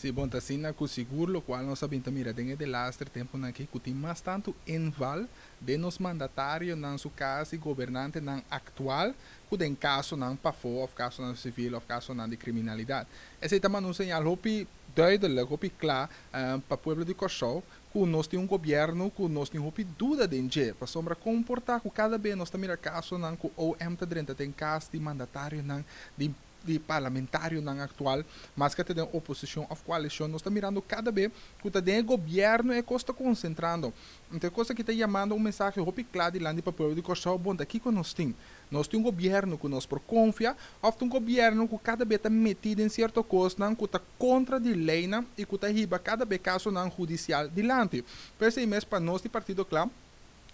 Se bom, assim, na que seguro, o qual nós sabemos mira, tem de lastre tempo na que tem mais tanto enval de nos mandatário na sua casa e governante na atual, que tem caso na pafo, of caso na civil, of caso na de criminalidade. Esse também não señal hopi duidelijk, hopi claro, para o povo de Kosovo, que nós temos governo, que nós temos hopi dúvida de enje, para sombra comportar, que cada vez nós temos caso na que o M30 tem caso de mandatário na de parlamentário na atual, mas que tem oposição ou coalição, nós estamos mirando cada vez que tem governo e que está concentrando. Então, coisa que está chamando mensagem muito claro de lá para o povo de Kosovo, bom, daqui que nós temos. Nós temos um governo que nós por confia, ou um governo que cada vez está metido em certa coisa, que está contra a lei e que está riba cada vez caso judicial dilante. Por isso mesmo, para nós, de Partido Claro,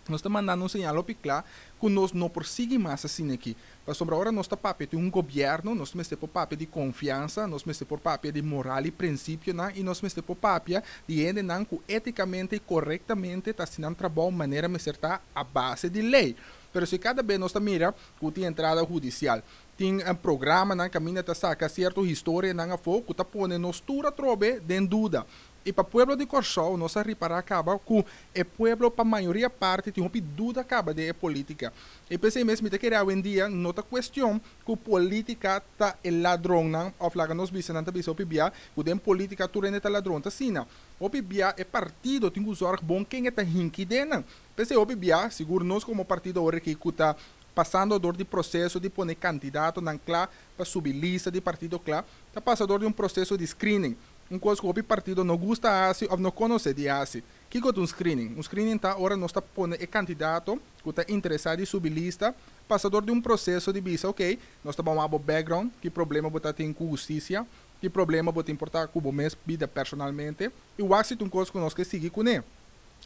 nós estamos mandando um sinal claro que nós não prosseguimos mais assim aqui. Para sobre agora nós estamos papel de um governo, nós estamos por papel de confiança, nós estamos por papel de moral e princípio, e nós estamos por papel de gente que eticamente e corretamente está assinando trabalho de maneira a acertar a base de lei. Mas se cada vez nós mira que tem entrada judicial, tem um programa na caminho de sacar certa história na foco, está pondo nós tudo trobe de dúvida. E para o povo de Kosovo, nós reparar acaba que o povo, para a maioria parte, tem uma dúvida acaba de política. E pensei mesmo que hoje em dia, não está questão que a política está ladrão, ou flaga nós bisa, não está bisa, o PBA, que tem política, tu rende ladrão, está assim, o PBA é partido, tem que usar bom quem é hinky dena. Pensei, o PBA, seguro nós como partido, agora que está passando dor de processo de pôr candidato na CLA para subir lista de partido CLA, está passando de um processo de screening. Coisa que o partido não gosta assim ou não conhece de assim. Que é um screening? Um screening está agora nós está pondo o candidato que está interessado em subir lista, passador de um processo de visa, ok? Nós estamos a background, que problema você tem com justiça, que problema você importar com o mesmo vida personalmente, e o axi um coisa que nós que seguir com ele.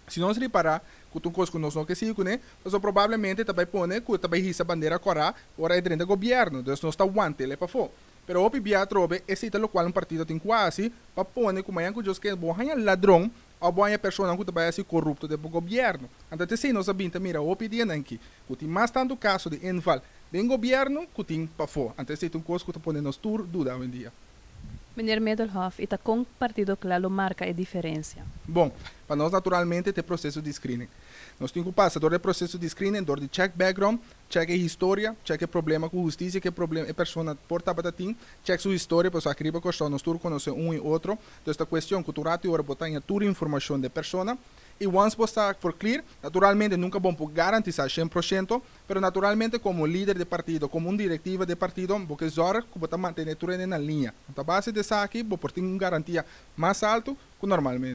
Se nós reparar que um coisa que nós não que seguir com ele, nós provavelmente também põe que também risa bandeira corá, ora é dentro do governo, então nós está guante ele para fora. Pero o PBA trobe, esse é o qual um partido tem quase, para pôr como é que os que vão ladrão, ou vão pessoa que vai ser corrupto do governo. Então, assim, nós sabemos, mira, o PBA aqui, que tem mais tanto caso de enval do governo, que tem para fora. Então, esse é um coisa que está pondo nos tur dúvida hoje em dia. Meneer Middelhoff, e com o Partido Claro marca a diferença? Bom, para nós, naturalmente, tem processo de screening. Nós temos que passar do processo de screening, de check background, check a história, check o problema com justiça, que problema a pessoa porta para ti, check sua história, para a criba que nós todos conhecemos um e outro. Então, esta questão que tu rati ora botar em toda a informação da pessoa. E once você for clear, naturalmente nunca bom por garantizar 100%, mas naturalmente como líder de partido, como um diretivo de partido, porque zorra que você manter tudo na linha. Então, a base dessa aqui, você tem uma garantia mais alta que normalmente.